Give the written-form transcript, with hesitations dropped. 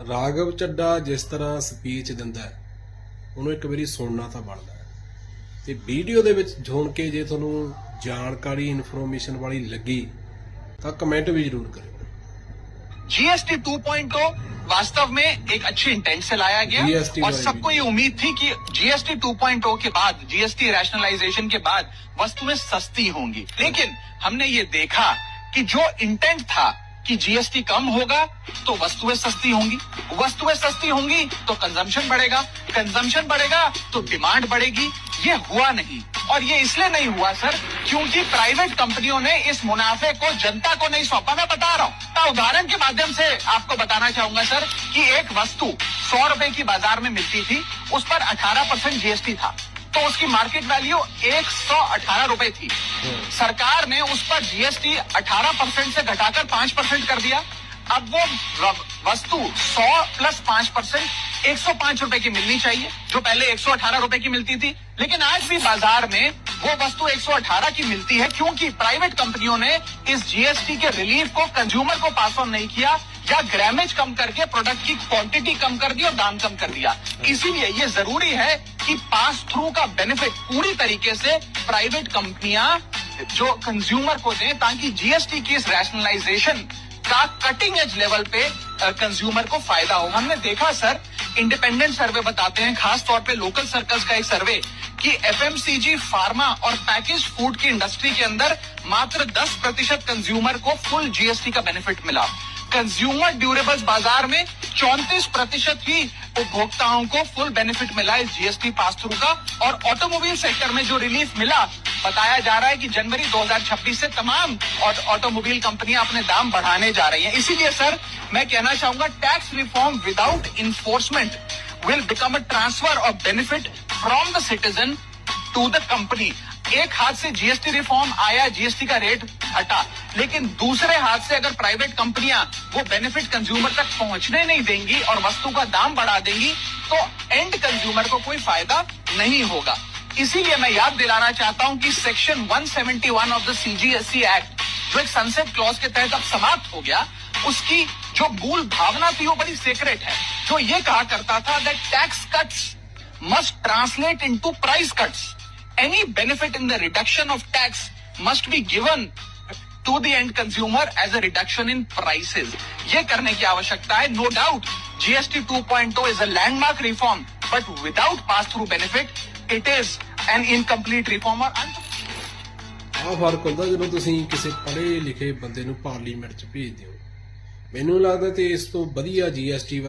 ਰਾਘਵ ਚੱਡਾ ਜਿਸ ਤਰ੍ਹਾਂ ਸਪੀਚ ਦਿੰਦਾ ਹੈ ਉਹਨੂੰ ਇੱਕ ਵਾਰੀ ਸੁਣਨਾ ਤਾਂ ਬਣਦਾ ਹੈ ਤੇ ਵੀਡੀਓ ਦੇ ਵਿੱਚ ਸੁਣ ਕੇ ਜੇ ਤੁਹਾਨੂੰ ਜਾਣਕਾਰੀ ਇਨਫੋਰਮੇਸ਼ਨ वाली लगी तो कमेंट भी जरूर करें। जीएसटी 2.0 वास्तव में एक अच्छी इंटेंट से लाया गया और सबको ये उम्मीद थी कि जीएसटी 2.0 के बाद, जीएसटी रैशनलाइजेशन के बाद वस्तुएं सस्ती होंगी, लेकिन हमने ये देखा कि जो इंटेंट था कि जीएसटी कम होगा तो वस्तुएं सस्ती होंगी, वस्तुएं सस्ती होंगी तो कंजम्पशन बढ़ेगा, कंजम्पशन बढ़ेगा तो डिमांड बढ़ेगी। ये हुआ नहीं, और ये इसलिए नहीं हुआ सर क्योंकि प्राइवेट कंपनियों ने इस मुनाफे को जनता को नहीं सौंपा। मैं बता रहा हूँ, तो उदाहरण के माध्यम से आपको बताना चाहूंगा सर कि एक वस्तु 100 रुपए की बाजार में मिलती थी, उस पर 18% जीएसटी था, तो उसकी मार्केट वैल्यू 118 रुपए थी। सरकार ने उस पर जीएसटी 18% से घटाकर 5% कर दिया। अब वो वस्तु 100 प्लस 5% 105 रुपए की मिलनी चाहिए, जो पहले 118 रुपए की मिलती थी। लेकिन आज भी बाजार में वो वस्तु 118 की मिलती है क्योंकि प्राइवेट कंपनियों ने इस जीएसटी के रिलीफ को कंज्यूमर को पास ऑन नहीं किया, या ग्रामेज कम करके प्रोडक्ट की क्वांटिटी कम कर दी और दाम कम कर दिया। इसीलिए ये जरूरी है कि पास थ्रू का बेनिफिट पूरी तरीके से प्राइवेट कंपनियां जो कंज्यूमर को दें, ताकि जीएसटी की इस रैशनलाइजेशन का कटिंग एज लेवल पे कंज्यूमर को फायदा हो। हमने देखा सर, इंडिपेंडेंट सर्वे बताते हैं, खास तौर पे लोकल सर्कल्स का एक सर्वे, कि एफएमसीजी, फार्मा और पैकेज फूड की इंडस्ट्री के अंदर मात्र 10% कंज्यूमर को फुल जीएसटी का बेनिफिट मिला। कंज्यूमर ड्यूरेबल्स बाजार में 34% ही उपभोक्ताओं को फुल बेनिफिट मिला इस जीएसटी पास थ्रू का। और ऑटोमोबाइल सेक्टर में जो रिलीफ मिला, बताया जा रहा है कि जनवरी 2026 से तमाम ऑटोमोबाइल कंपनियां अपने दाम बढ़ाने जा रही हैं। इसीलिए सर मैं कहना चाहूंगा, tax reform without enforcement will become a transfer of benefit from the citizen to the company. एक हाथ से जीएसटी रिफॉर्म आया, जीएसटी का रेट हटा, लेकिन दूसरे हाथ से अगर प्राइवेट कंपनियां वो बेनिफिट कंज्यूमर तक पहुंचने नहीं देंगी और वस्तु का दाम बढ़ा देंगी, तो एंड कंज्यूमर को कोई फायदा नहीं होगा। इसीलिए मैं याद दिलाना चाहता हूं कि section 171 of the CGST act, जो एक सनसेट क्लॉज के तहत अब समाप्त हो गया, उसकी जो मूल भावना थी वो बड़ी सीक्रेट है, जो ये कहा करता था that tax cuts must translate into price cuts. Any benefit in the reduction of tax must be given to the end consumer as a reduction in prices. ये करने की आवश्यकता है। No doubt, GST 2.0 is a landmark reform, but without pass-through benefit, it is an incomplete reform. ਆਹ ਫਰਕ ਹੁੰਦਾ ਜਦੋਂ ਤੁਸੀਂ ਕਿਸੇ ਪੜ੍ਹੇ ਲਿਖੇ ਬੰਦੇ ਨੂੰ ਪਾਰਲੀਮੈਂਟ 'ਚ ਭੇਜਦੇ ਹੋ। ਮੈਨੂੰ ਲੱਗਦਾ ਤੇ ਇਸ ਤੋਂ ਵਧੀਆ GST